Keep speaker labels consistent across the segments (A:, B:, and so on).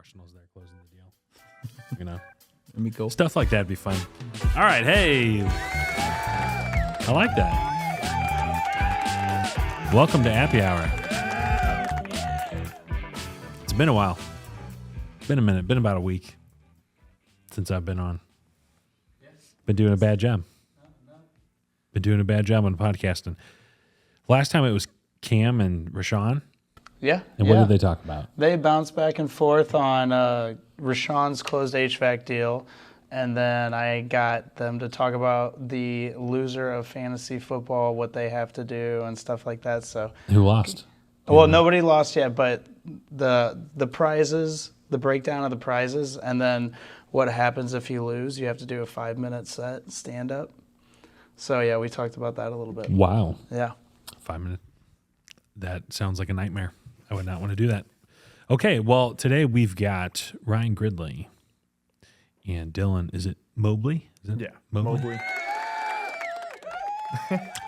A: professionals there closing the deal. You know,
B: That'd be cool.
A: stuff like that'd be fun. All right, hey, I like that. Welcome to Happy Hour. It's been a while. Been a minute. Been about a week since I've been on. Been doing a bad job. Been doing a bad job on podcasting. Last time it was Cam and Rashawn.
C: Yeah.
A: And what did they talk about?
C: They bounced back and forth on Rashawn's closed HVAC deal, and then I got them to talk about the loser of fantasy football, what they have to do, and stuff like that. So
A: Who lost?
C: well, nobody lost yet, but the prizes, the breakdown of the prizes, and then what happens if you lose. You have to do a 5-minute set, stand up. So, yeah, we talked about that a little bit.
A: Wow.
C: Yeah.
A: 5 minutes. That sounds like a nightmare. I would not want to do that. Okay, well, today we've got Ryan Gridley and Dillon. Is it Mobley? Is it
B: Yeah,
A: Mobley.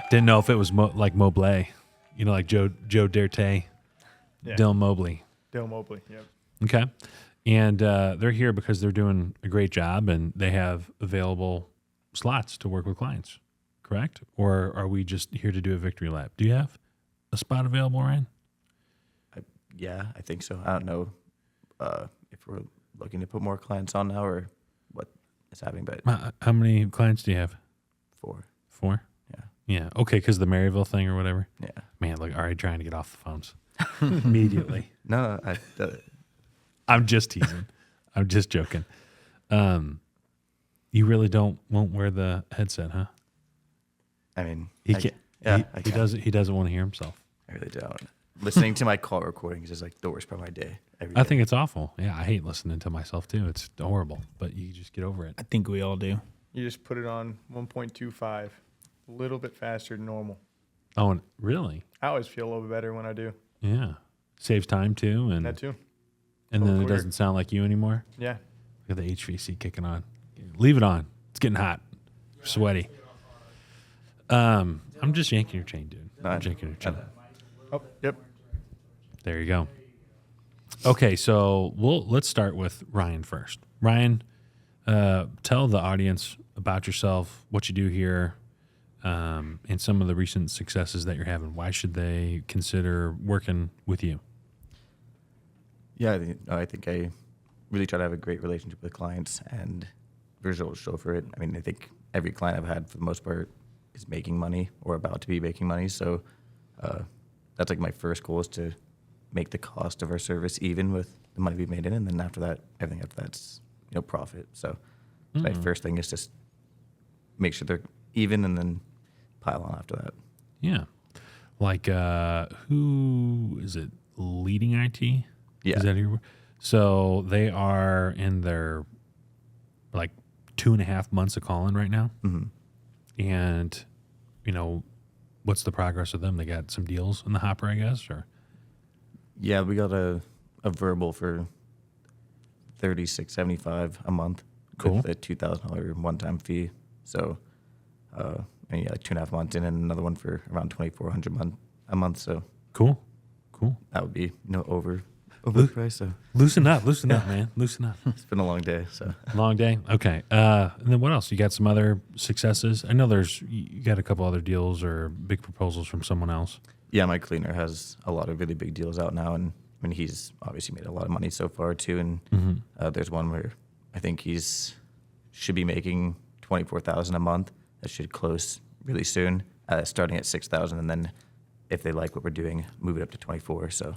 A: Didn't know if it was like Mobley. You know, like Joe Dirte.
B: Yeah.
A: Dillon Mobley.
B: Dale Mobley, yep.
A: Okay. And they're here because they're doing a great job and they have available slots to work with clients, correct? Or are we just here to do a victory lap? Do you have a spot available, Ryan?
D: Yeah, I think so. I don't know if we're looking to put more clients on now or what is happening, but
A: How many clients do you have?
D: 4.
A: 4?
D: Yeah.
A: Yeah. Okay, because the Maryville thing or whatever?
D: Yeah.
A: Man, look, already trying to get off the phones immediately.
D: No,
A: I'm just teasing. I'm just joking. You really won't wear the headset, huh?
D: I mean,
A: He
D: I
A: can't.
D: I
A: He
D: can't.
A: doesn't want to hear himself.
D: I really don't. Listening to my call recordings is like the worst part of my day. Every
A: I
D: day.
A: think it's awful. Yeah, I hate listening to myself too. It's horrible, but you just get over it.
B: I think we all do.
E: You just put it on 1.25, a little bit faster than normal.
A: Oh, and really?
E: I always feel a little bit better when I do.
A: Yeah. Saves time too, and
E: That too.
A: and
E: a
A: then
E: little
A: it
E: quicker.
A: doesn't sound like you anymore.
E: Yeah.
A: Look at the HVAC kicking on. Leave it on. It's getting hot. Sweaty. I'm just yanking your chain, dude. I'm yanking your chain.
E: Oh, yep.
A: There you go. Okay, so let's start with Ryan first. Ryan, tell the audience about yourself, what you do here, and some of the recent successes that you're having. Why should they consider working with you?
D: Yeah, I think I really try to have a great relationship with clients and results show for it. I mean, I think every client I've had for the most part is making money or about to be making money. So that's like my first goal is to make the cost of our service even with the money we've made in, and then after that, everything after that's profit. So my first thing is just make sure they're even, and then pile on after that.
A: Yeah. Like, who is it? Leading IT?
D: Yeah.
A: Is that who? So they are in their like 2.5 months of calling right now.
D: Mm-hmm.
A: And, what's the progress with them? They got some deals in the hopper, I guess, or?
D: Yeah, we got a verbal for $36.75 a month.
A: Cool.
D: With a $2,000 one-time fee. So, and yeah, like 2.5 months in, and another one for around $2,400 a month. So
A: Cool.
D: that would be over the price. So
A: Loosen up, man. Loosen up.
D: it's been a long day. So
A: Long day. Okay. And then what else? You got some other successes? I know you got a couple other deals or big proposals from someone else.
D: yeah, my cleaner has a lot of really big deals out now, and I mean he's obviously made a lot of money so far too. And there's one where I think should be making $24,000 a month. That should close really soon, starting at $6,000, and then if they like what we're doing, move it up to 24. So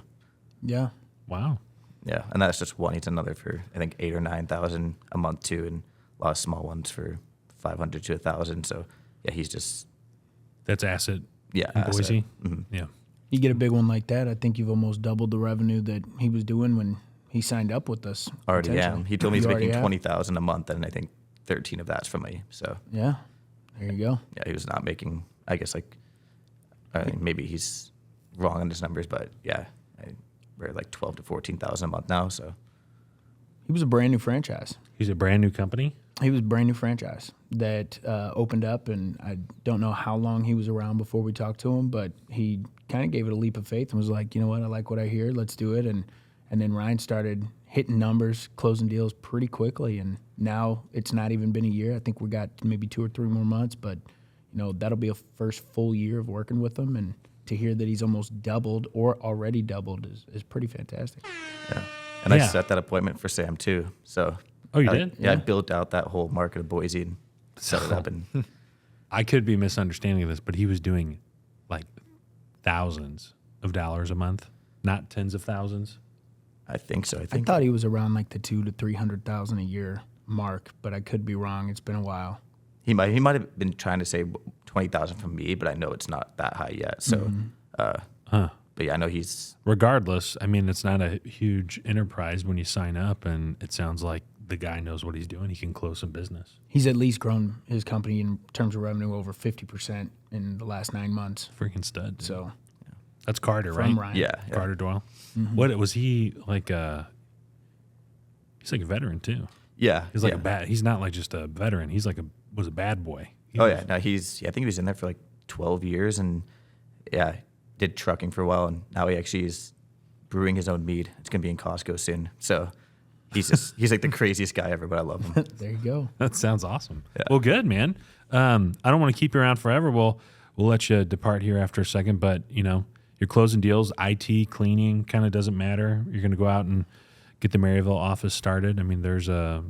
B: Yeah.
A: Wow.
D: yeah, and that's just one. He's another for I think 8,000 or 9,000 a month too, and a lot of small ones for 500 to 1,000. So yeah, he's just
A: That's asset
D: in
A: in Boise.
D: Mm-hmm.
A: Yeah.
B: You get a big one like that, I think you've almost doubled the revenue that he was doing when he signed up with us.
D: Already, yeah.
B: potentially.
D: He told me he's
B: You already
D: making
B: have?
D: $20,000 a month, and I think 13 of that's from me. So
B: Yeah. There you go.
D: yeah, he was not making. I guess maybe he's wrong on his numbers, but yeah, we're at like 12 to 14,000 a month now. So
B: He was a brand new franchise.
A: He's a brand new company.
B: He was a brand new franchise that opened up, and I don't know how long he was around before we talked to him, but he kind of gave it a leap of faith and was like, you know what, I like what I hear, let's do it. And then Ryan started hitting numbers, closing deals pretty quickly. And now it's not even been a year. I think we got maybe 2 or 3 more months, but that'll be a first full year of working with him. And to hear that he's almost doubled or already doubled is pretty fantastic.
D: Yeah. And I set that appointment for Sam too. So
A: Oh, you did?
D: Yeah, I built out that whole market of Boise and set it up. And
A: I could be misunderstanding this, but he was doing like thousands of dollars a month, not tens of thousands.
D: I think so.
B: I thought he was around like the 200,000 to 300,000 a year mark, but I could be wrong. It's been a while.
D: He might have been trying to say 20,000 from me, but I know it's not that high yet. So, but yeah, I know he's.
A: Regardless, I mean, it's not a huge enterprise when you sign up, and it sounds like the guy knows what he's doing. He can close some business.
B: He's at least grown his company in terms of revenue over 50% in the last 9 months.
A: Freaking stud. Dude.
B: So
A: that's Carter, right?
B: from Ryan.
D: Yeah.
A: Carter Doyle. What was he like? He's like a veteran too.
D: Yeah.
A: He's like he's not like just a veteran. He's like was a bad boy.
D: No, I think he was in there for like 12 years and did trucking for a while. And now he actually is brewing his own mead. It's going to be in Costco soon. So he's like the craziest guy ever, but I love him.
B: There you go.
A: That sounds awesome.
D: Yeah.
A: Well, good, man. I don't want to keep you around forever. We'll let you depart here after a second, but you're closing deals, IT, cleaning, kind of doesn't matter. You're going to go out and get the Maryville office started. I mean, there's a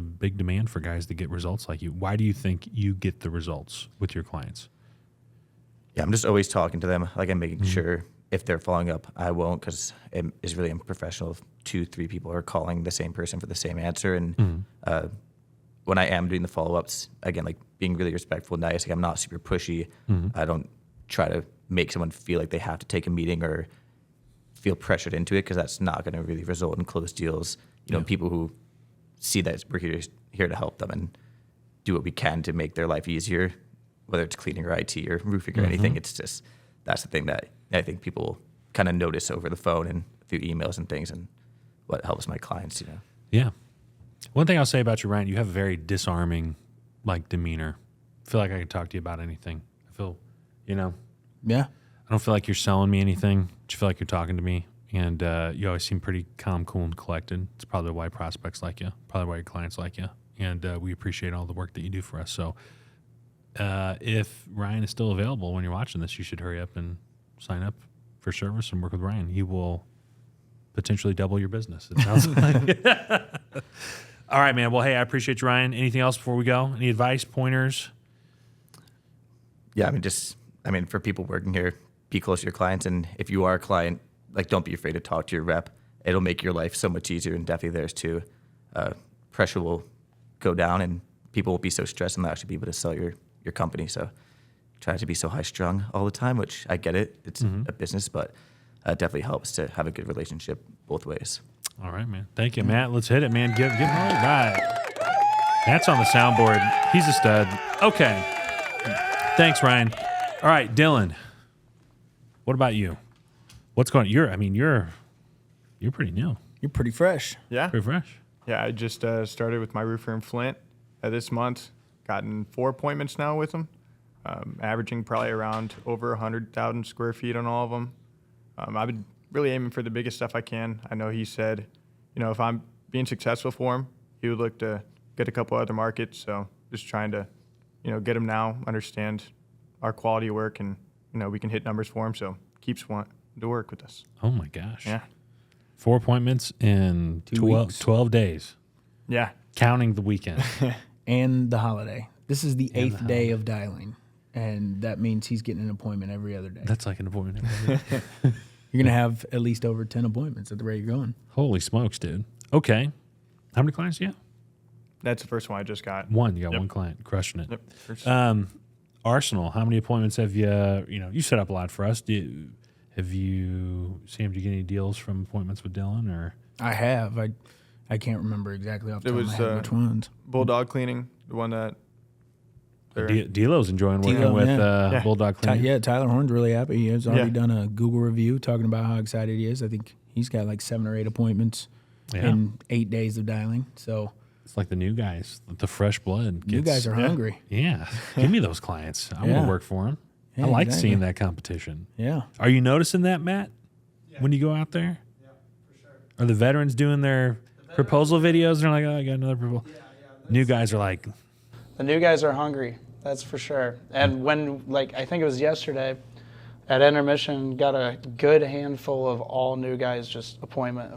A: big demand for guys to get results like you. Why do you think you get the results with your clients?
D: Yeah, I'm just always talking to them. Like I'm making sure if they're following up, I won't, because it is really unprofessional if 2-3 people are calling the same person for the same answer. And when I am doing the follow-ups, again, like being really respectful, nice, like I'm not super pushy. I don't try to make someone feel like they have to take a meeting or feel pressured into it, because that's not going to really result in closed deals. People who see that we're here to help them and do what we can to make their life easier, whether it's cleaning or IT or roofing or anything. It's just, that's the thing that I think people kind of notice over the phone and through emails and things, and what helps my clients,
A: Yeah. One thing I'll say about you, Ryan, you have a very disarming demeanor. I feel like I can talk to you about anything. I feel,
B: Yeah.
A: I don't feel like you're selling me anything. I feel like you're talking to me. And you always seem pretty calm, cool, and collected. It's probably why prospects like you, probably why your clients like you. And we appreciate all the work that you do for us. So if Ryan is still available when you're watching this, you should hurry up and sign up for service and work with Ryan. He will potentially double your business, it sounds like. All right, man. Well, hey, I appreciate you, Ryan. Anything else before we go? Any advice, pointers?
D: Yeah, for people working here, be close to your clients. And if you are a client, don't be afraid to talk to your rep. It'll make your life so much easier, and definitely theirs too. Pressure will go down, and people won't be so stressed, and they'll actually be able to sell your company. So try not to be so high-strung all the time, which I get it. It's a business, but it definitely helps to have a good relationship both ways.
A: All right, man. Thank you, Matt. Let's hit it, man. Give him all right. Matt's on the soundboard. He's a stud. Okay. Thanks, Ryan. All right, Dillon. What about you? What's going on? You're pretty new.
B: You're pretty fresh.
E: Yeah.
A: Pretty fresh.
E: Yeah, I just started with my roofer in Flint this month. Gotten 4 appointments now with them, averaging probably around over 100,000 square feet on all of them. I've been really aiming for the biggest stuff I can. I know he said, if I'm being successful for him, he would look to get a couple other markets. So just trying to, get him now, understand our quality of work, and, we can hit numbers for him. So keeps wanting to work with us.
A: Oh, my gosh.
E: Yeah.
A: 4 appointments in 12 days.
E: Yeah.
A: Counting the weekend.
B: And the holiday. This is the 8th day of dialing, and that means he's getting an appointment every other day.
A: That's like an appointment.
B: You're going to have at least over 10 appointments at the rate you're going.
A: Holy smokes, dude. Okay. How many clients do you have?
E: That's the first one I just got.
A: One. You got one client. Crushing it.
E: Yep. First.
A: Arsenal, how many appointments have you set up a lot for us. Sam, did you get any deals from appointments with Dillon, or?
B: I have. I can't remember exactly off the
E: It
B: top of
E: was,
B: my head which ones.
E: Bulldog cleaning, the one that.
A: D'Lo's enjoying working
B: D'Lo,
A: with
B: yeah.
A: Bulldog Cleaning.
B: Tyler Horn's really happy. He has already done a Google review talking about how excited he is. I think he's got like 7 or 8 appointments in 8 days of dialing. So
A: it's like the new guys, the fresh blood.
B: You guys are hungry.
A: Yeah. Give me those clients. I want to work for them.
B: Yeah,
A: I like
B: exactly.
A: seeing that competition.
B: Yeah.
A: Are you noticing that, Matt, when you go out there?
F: Yeah, for sure.
A: Are the veterans doing their proposal videos? And they're like, oh, I got another proposal. New guys are like,
C: The new guys are hungry, that's for sure. And when, like, I think it was yesterday, at intermission, got a good handful of all new guys, just appointment,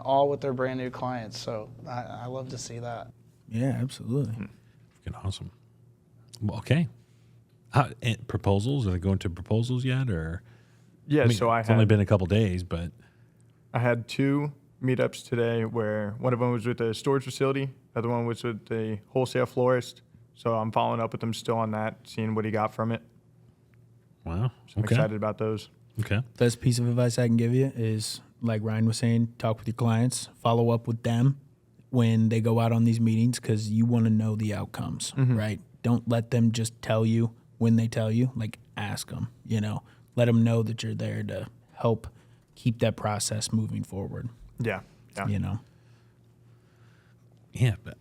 C: all with their brand new clients. So I love to see that.
B: Yeah, absolutely.
A: freaking awesome. Well, okay. Proposals? Are they going to proposals yet? Or
E: Yeah,
A: I mean,
E: so
A: it's only been a couple days, but
E: I had 2 meetups today where one of them was with a storage facility, the other one was with a wholesale florist. So I'm following up with him still on that, seeing what he got from it.
A: wow.
E: So I'm
A: Okay.
E: excited about those.
A: Okay.
B: Best piece of advice I can give you is, like Ryan was saying, talk with your clients, follow up with them when they go out on these meetings, because you want to know the outcomes, right? Don't let them just tell you when they tell you. Like, ask them, let them know that you're there to help keep that process moving forward,
E: Yeah.
A: Yeah, but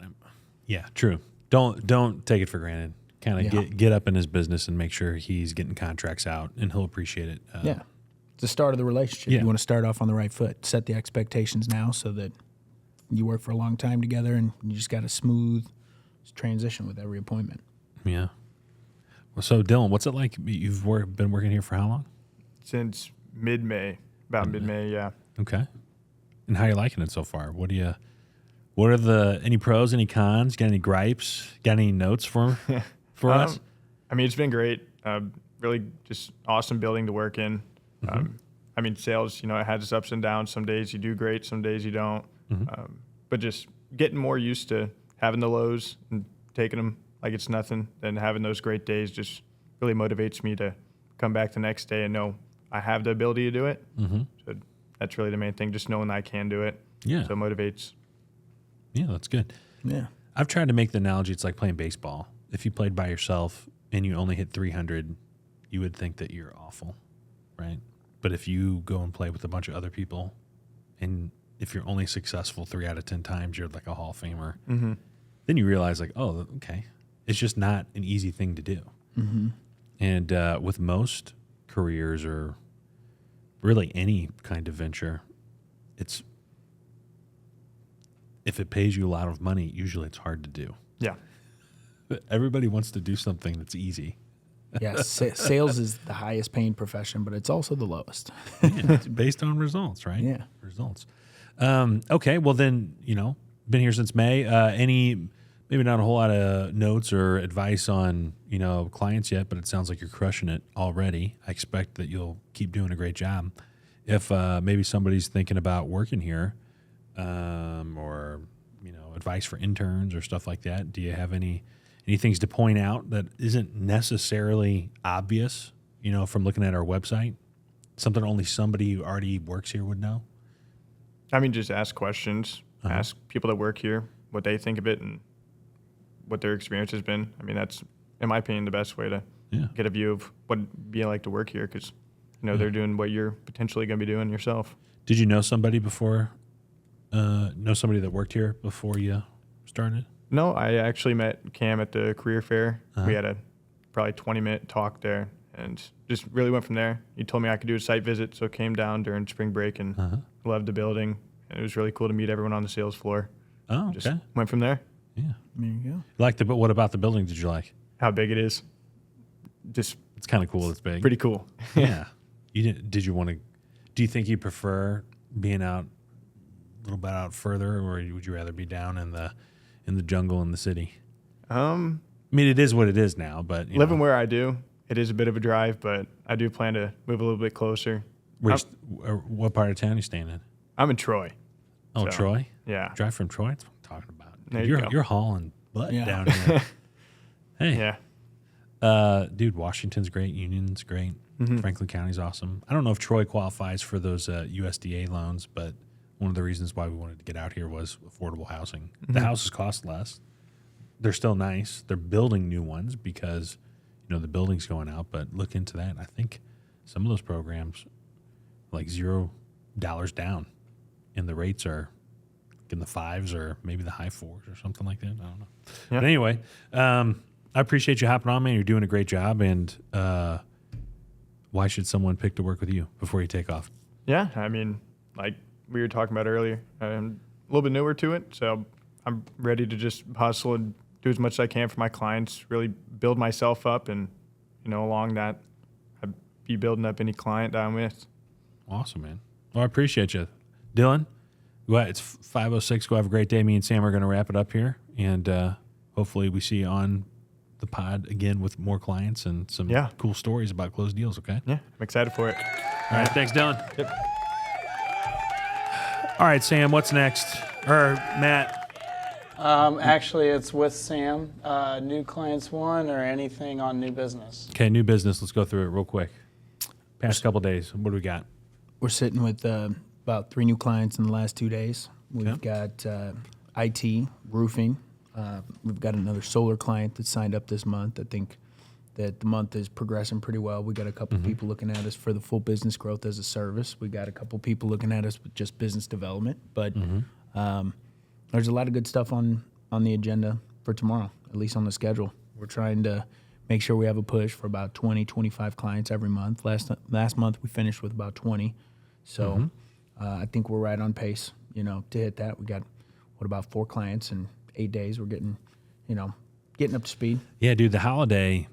A: yeah, true. Don't take it for granted. Kind of
B: Yeah.
A: get up in his business and make sure he's getting contracts out, and he'll appreciate it.
B: Yeah. It's the start of the relationship.
A: Yeah.
B: You want to start off on the right foot. Set the expectations now so that you work for a long time together, and you just got a smooth transition with every appointment.
A: Yeah. Well, so Dillon, what's it like? You've been working here for how long?
E: Since mid-May, about mid-May, yeah.
A: Okay. And how are you liking it so far? What are any pros, any cons? Got any gripes? Got any notes for us?
E: I mean, it's been great. Really just awesome building to work in. I mean, sales, it has its ups and downs. Some days you do great, some days you don't. But just getting more used to having the lows and taking them like it's nothing, then having those great days just really motivates me to come back the next day and know I have the ability to do it. So that's really the main thing, just knowing I can do it.
A: Yeah.
E: So it motivates.
A: Yeah, that's good.
B: Yeah.
A: I've tried to make the analogy, it's like playing baseball. If you played by yourself and you only hit 300, you would think that you're awful, right? But if you go and play with a bunch of other people, and if you're only successful 3 out of 10 times, you're like a Hall of Famer. Then you realize, like, oh, okay, it's just not an easy thing to do. And with most careers or really any kind of venture, if it pays you a lot of money, usually it's hard to do.
E: Yeah.
A: Everybody wants to do something that's easy.
B: Yeah. Sales is the highest paying profession, but it's also the lowest.
A: Yeah, it's based on results, right?
B: Yeah.
A: Results. Okay. Well, then, been here since May. Maybe not a whole lot of notes or advice on, clients yet, but it sounds like you're crushing it already. I expect that you'll keep doing a great job. If maybe somebody's thinking about working here, or, advice for interns or stuff like that, do you have any things to point out that isn't necessarily obvious, from looking at our website? Something only somebody who already works here would know?
E: I mean, just ask questions. Ask people that work here what they think of it and what their experience has been. I mean, that's, in my opinion, the best way to get a view of what it'd be like to work here, because, they're doing what you're potentially going to be doing yourself.
A: Did you know somebody before? Know somebody that worked here before you started?
E: No, I actually met Cam at the career fair. We had a probably 20-minute talk there and just really went from there. He told me I could do a site visit, so came down during spring break and loved the building. And it was really cool to meet everyone on the sales floor.
A: Oh,
E: Just
A: okay.
E: went from there.
A: Yeah.
B: There you go.
A: What about the building did you like?
E: How big it is. Just
A: It's kind of cool. It's big.
E: pretty cool.
A: Yeah. Do you think you prefer being out a little bit out further, or would you rather be down in the jungle in the city? I mean, it is what it is now, but
E: Living where I do, it is a bit of a drive, but I do plan to move a little bit closer.
A: What part of town are you staying in?
E: I'm in Troy.
A: Oh,
E: So,
A: Troy?
E: Yeah.
A: Drive from Troy? That's what I'm talking about.
E: There you go.
A: You're hauling butt
B: Yeah.
A: down here. Hey.
E: Yeah.
A: Dude, Washington's great. Union's great.
E: Mm-hmm.
A: Franklin County's awesome. I don't know if Troy qualifies for those USDA loans, but one of the reasons why we wanted to get out here was affordable housing. The houses cost less. They're still nice. They're building new ones because, the building's going out, but look into that. I think some of those programs, like $0 down, and the rates are in the 5s or maybe the high 4s or something like that. I don't know.
E: Yeah.
A: But anyway, I appreciate you hopping on, man. You're doing a great job. And why should someone pick to work with you before you take off?
E: Yeah. I mean, like we were talking about earlier. I'm a little bit newer to it, so I'm ready to just hustle and do as much as I can for my clients, really build myself up, and, along that, I'd be building up any client that I'm with.
A: Awesome, man. Well, I appreciate you. Dillon, go ahead. It's 5:06. Go have a great day. Me and Sam are going to wrap it up here, and hopefully we see you on the pod again with more clients and some cool stories about closed deals, okay?
E: Yeah, I'm excited for it.
A: All right, thanks, Dillon.
E: Yep.
A: All right, Sam, what's next? Or Matt?
C: Actually, it's with Sam. New clients won or anything on new business.
A: Okay, new business. Let's go through it real quick. Past couple days, what do we got?
B: We're sitting with about 3 new clients in the last 2 days. We've got IT, roofing. We've got another solar client that signed up this month. I think that the month is progressing pretty well. We got a couple people looking at us for the full business growth as a service. We got a couple people looking at us with just business development. But there's a lot of good stuff on the agenda for tomorrow, at least on the schedule. We're trying to make sure we have a push for about 20, 25 clients every month. Last month we finished with about 20. So I think we're right on pace, to hit that. We got, about 4 clients in 8 days. We're getting up to speed.
A: Yeah, dude, the holiday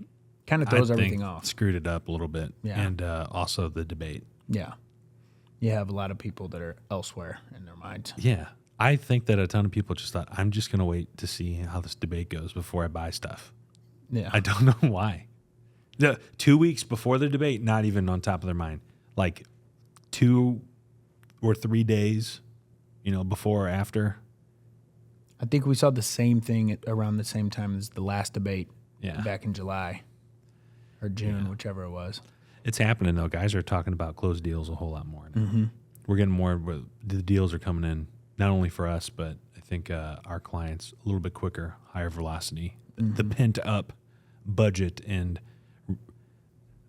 B: Kind of throws
A: I
B: everything
A: think
B: off.
A: screwed it up a little bit.
B: Yeah.
A: And also the debate.
B: Yeah. You have a lot of people that are elsewhere in their minds.
A: Yeah. I think that a ton of people just thought, I'm just going to wait to see how this debate goes before I buy stuff.
B: Yeah.
A: I don't know why. 2 weeks before the debate, not even on top of their mind. Like 2 or 3 days, before or after.
B: I think we saw the same thing around the same time as the last debate
A: Yeah.
B: back in July or June, whichever it was.
A: It's happening, though. Guys are talking about closed deals a whole lot more now. We're getting more, the deals are coming in, not only for us, but I think our clients a little bit quicker, higher velocity. The pent-up budget and,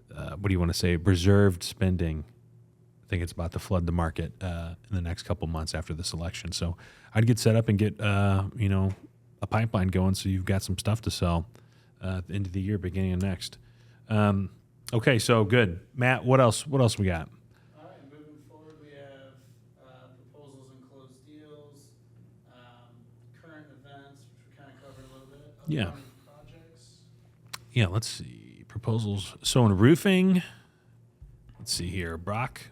A: what do you want to say, reserved spending, I think it's about to flood the market in the next couple months after this election. So I'd get set up and get, a pipeline going so you've got some stuff to sell at the end of the year, beginning of next. Okay, so good. Matt, what else we got?
C: All right, moving forward, we have proposals and closed deals, current events, which we kind of covered a little bit.
A: Yeah.
C: Upcoming projects.
A: Yeah, let's see. Proposals. So in roofing, let's see here. Brock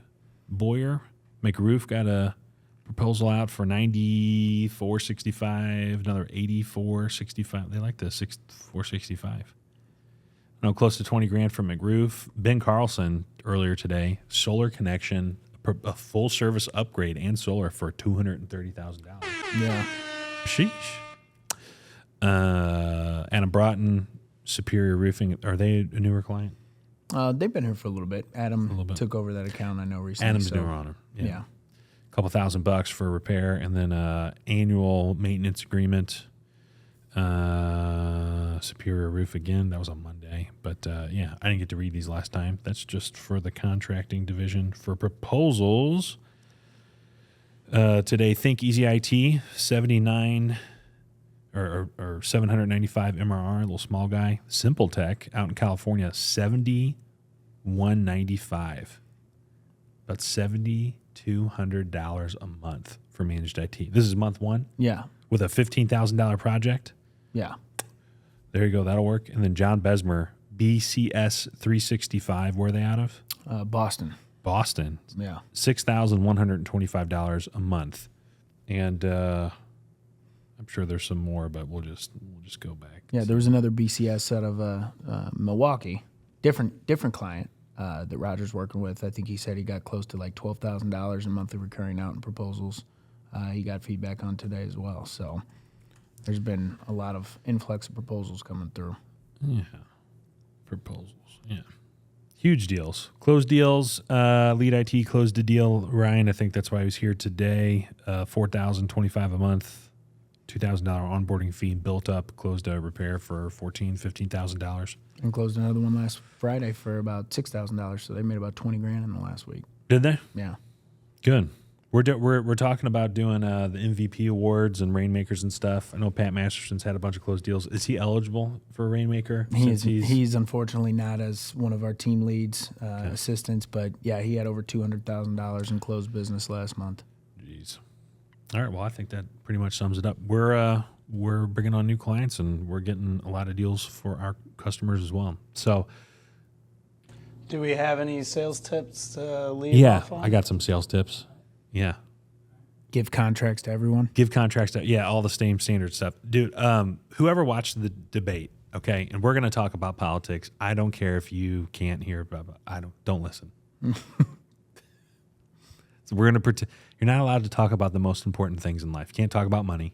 A: Boyer, Make a Roof, got a proposal out for $94.65, another $84.65. They like the $465. No, close to $20,000 from McRoof. Ben Carlson earlier today, solar connection, a full service upgrade and solar for $230,000.
B: Yeah.
A: Sheesh. Anna Broughton, Superior Roofing. Are they a newer client?
B: They've been here for a little bit. Adam took over that account, I know, recently.
A: Adam's newer on them.
B: Yeah.
A: A couple $1,000 for repair, and then annual maintenance agreement. Superior Roof again. That was on Monday, but I didn't get to read these last time. That's just for the contracting division. For proposals, today, Think Easy IT, 79 or 795 MRR, a little small guy. Simple Tech out in California, 7195, about $7,200 a month for managed IT. This is month 1.
B: Yeah.
A: With a $15,000 project.
B: Yeah.
A: There you go. That'll work. And then John Besmer, BCS 365. Where are they out of?
B: Boston.
A: Boston.
B: Yeah.
A: $6,125 a month. And I'm sure there's some more, but we'll just go back.
B: Yeah, there was another BCS out of Milwaukee, different client that Roger's working with. I think he said he got close to like $12,000 in monthly recurring out in proposals. He got feedback on today as well. So there's been a lot of influx of proposals coming through.
A: Yeah. Proposals. Yeah. Huge deals. Closed deals. Lead IT closed a deal. Ryan, I think that's why he was here today. $4,025 a month. $2,000 onboarding fee built up. Closed a repair for $15,000.
B: And closed another one last Friday for about $6,000. So they made about $20,000 in the last week.
A: Did they?
B: Yeah.
A: Good. We're talking about doing the MVP awards and Rainmakers and stuff. I know Pat Masterson's had a bunch of closed deals. Is he eligible for a Rainmaker?
B: He's unfortunately not as one of our team leads assistants, but yeah, he had over $200,000 in closed business last month.
A: All right. Well, I think that pretty much sums it up. We're bringing on new clients, and we're getting a lot of deals for our customers as well. So,
C: Do we have any sales tips to leave
A: yeah,
C: off on?
A: I got some sales tips. Yeah.
B: Give contracts to everyone.
A: Give contracts to, all the same standard stuff. Dude, whoever watched the debate, okay, and we're going to talk about politics. I don't care if you can't hear, don't listen. So we're going to pretend you're not allowed to talk about the most important things in life. You can't talk about money.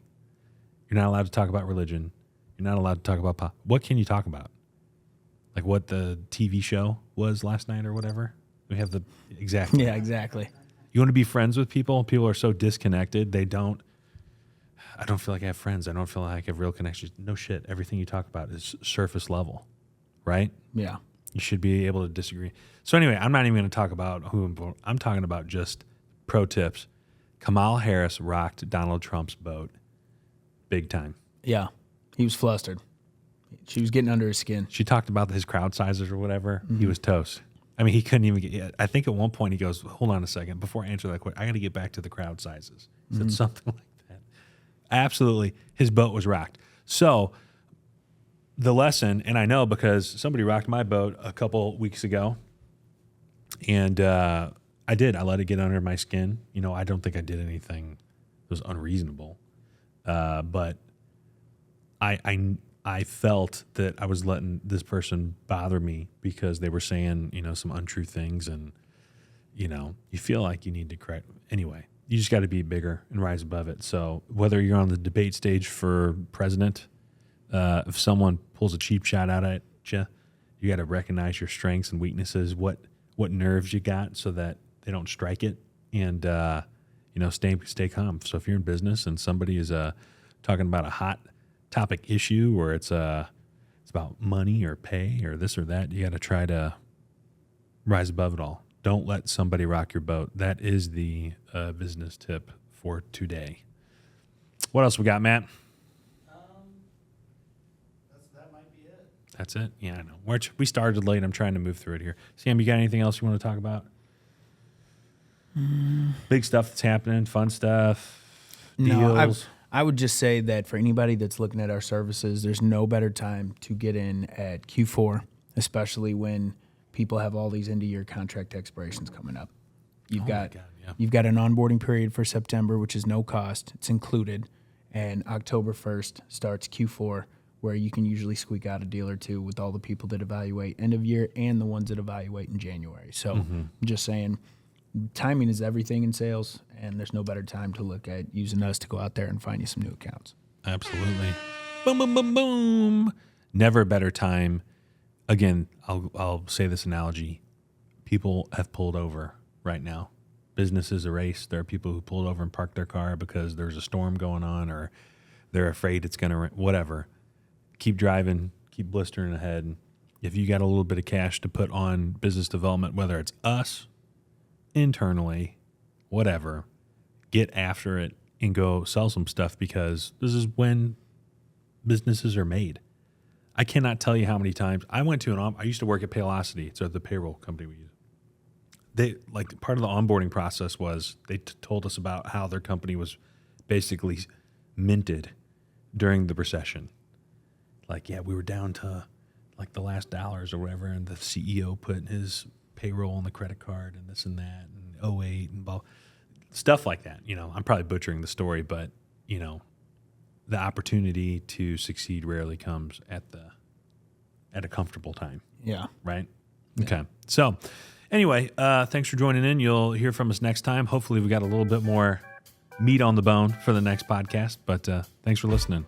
A: You're not allowed to talk about religion. You're not allowed to talk about what can you talk about? Like what the TV show was last night or whatever. We have the exact.
B: Yeah, exactly.
A: You want to be friends with people? People are so disconnected. I don't feel like I have friends. I don't feel like I have real connections. No shit. Everything you talk about is surface level, right?
B: Yeah.
A: You should be able to disagree. So anyway, I'm not even going to talk about I'm talking about just pro tips. Kamala Harris rocked Donald Trump's boat big time.
B: Yeah. He was flustered. She was getting under his skin.
A: She talked about his crowd sizes or whatever. Mm-hmm. He was toast. I mean, he couldn't even get. I think at one point he goes, "Hold on a second, before I answer that question, I got to get back to the crowd sizes." He said something like that. Absolutely, his boat was rocked. So the lesson, and I know because somebody rocked my boat a couple weeks ago, and I did. I let it get under my skin. You know, I don't think I did anything that was unreasonable, but I felt that I was letting this person bother me because they were saying, some untrue things, and, you feel like you need to correct. Anyway, you just got to be bigger and rise above it. So whether you're on the debate stage for president, if someone pulls a cheap shot out at you, you got to recognize your strengths and weaknesses, what nerves you got so that they don't strike it, and, stay calm. So if you're in business and somebody is talking about a hot topic issue, or it's about money or pay or this or that, you got to try to rise above it all. Don't let somebody rock your boat. That is the business tip for today. What else we got, Matt?
C: That might be it.
A: That's it? Yeah, I know. We started late. I'm trying to move through it here. Sam, you got anything else you want to talk about? Big stuff that's happening, fun stuff, deals.
B: No, I would just say that for anybody that's looking at our services, there's no better time to get in at Q4, especially when people have all these end-of-year contract expirations coming up. You've got an onboarding period for September, which is no cost. It's included. And October 1st starts Q4, where you can usually squeak out a deal or two with all the people that evaluate end of year and the ones that evaluate in January. So I'm just saying, timing is everything in sales, and there's no better time to look at using us to go out there and find you some new accounts.
A: Absolutely. Boom, boom, boom, boom. Never a better time. Again, I'll say this analogy. People have pulled over right now. Business is a race. There are people who pulled over and parked their car because there's a storm going on, or they're afraid it's going to, whatever. Keep driving, keep blistering ahead. If you got a little bit of cash to put on business development, whether it's us, internally, whatever, get after it and go sell some stuff, because this is when businesses are made. I cannot tell you how many times I went to I used to work at Paylocity. It's the payroll company we use. They, like, part of the onboarding process was they told us about how their company was basically minted during the recession. Like, yeah, we were down to like the last dollars or whatever, and the CEO put his payroll on the credit card and this and that, and 08 and blah, stuff like that. I'm probably butchering the story, but the opportunity to succeed rarely comes at a comfortable time.
B: Yeah.
A: Right. Yeah. Okay. So anyway, thanks for joining in. You'll hear from us next time. Hopefully we got a little bit more meat on the bone for the next podcast, but thanks for listening.